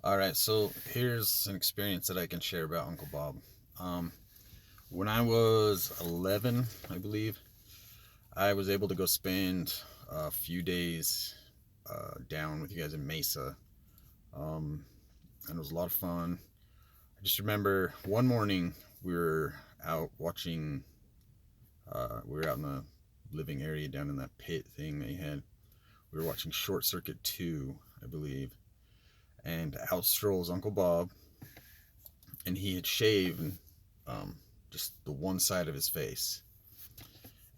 All right, so here's an experience that I can share about Uncle Bob. Um, when I was 11, I believe, I was able to go spend a few days down with you guys in Mesa, um, and it was a lot of fun. I just remember one morning we were out watching. We were out in the living area down in that pit thing they had. We were watching Short Circuit 2, I believe, and out strolls Uncle Bob, and he had shaved um, just the one side of his face.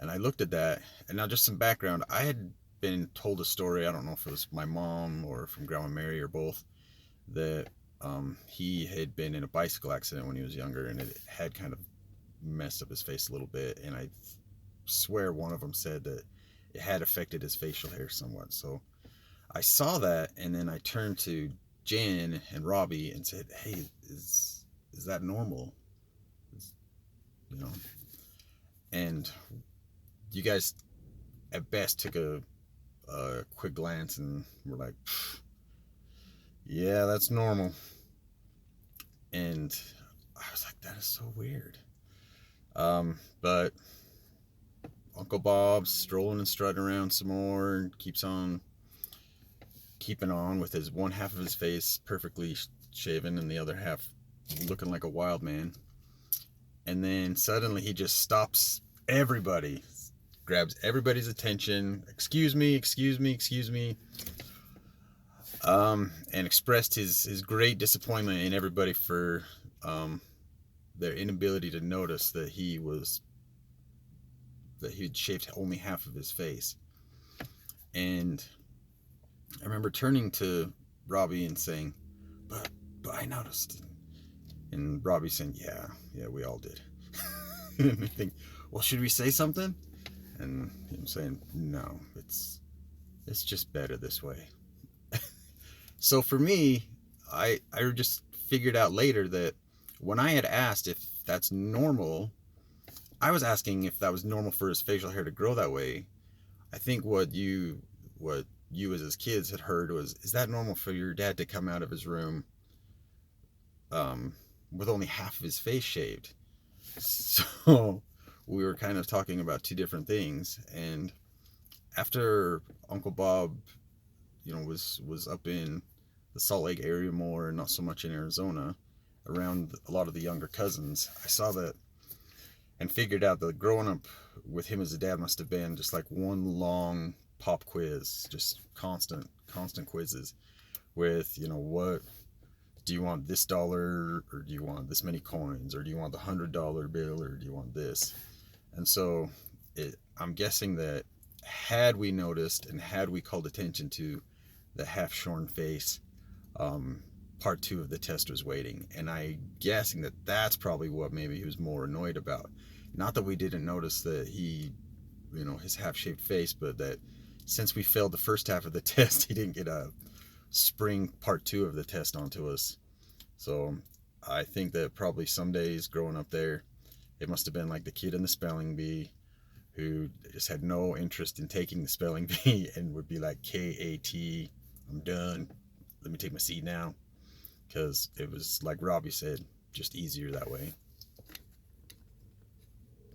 And I looked at that, and now just some background. I had been told a story. I don't know if it was my mom or from Grandma Mary or both, that he had been in a bicycle accident when he was younger, and it had kind of messed up his face a little bit. And I swear one of them said that it had affected his facial hair somewhat. So I saw that, and then I turned to Jen and Robbie and said, "Hey, is that normal?" You know, and you guys at best took a quick glance and were like, "Yeah, that's normal." And I was like, "That is so weird." But Uncle Bob's strolling and strutting around some more, and keeps on keeping on with his one half of his face perfectly shaven and the other half looking like a wild man. And then suddenly he just stops everybody, grabs everybody's attention. "Excuse me, excuse me, excuse me." And expressed his great disappointment in everybody for um, their inability to notice that he had shaved only half of his face. And I remember turning to Robbie and saying, "But I noticed." And Robbie saying, "Yeah, yeah, we all did." And I think, "Well, should we say something?" And him saying, "No, it's just better this way." So for me, I just figured out later that when I had asked if that's normal, I was asking if that was normal for his facial hair to grow that way. I think what you as his kids had heard was, "Is that normal for your dad to come out of his room um, with only half of his face shaved?" So we were kind of talking about two different things. And after Uncle Bob, was up in the Salt Lake area more, and not so much in Arizona, around a lot of the younger cousins, I saw that and figured out that growing up with him as a dad must have been just like one long pop quiz, just constant quizzes with, what do you want, this dollar, or do you want this many coins, or do you want the $100 bill, or do you want this? And so I'm guessing that had we noticed and had we called attention to the half shorn face, um, part two of the test was waiting. And I guessing that that's probably what maybe he was more annoyed about. Not that we didn't notice that his half shaved face, but that since we failed the first half of the test, he didn't get a spring part two of the test onto us. So I think that probably some days growing up there, it must have been like the kid in the spelling bee who just had no interest in taking the spelling bee and would be like, "KAT, I'm done. Let me take my seat now." Because it was, like Robbie said, just easier that way.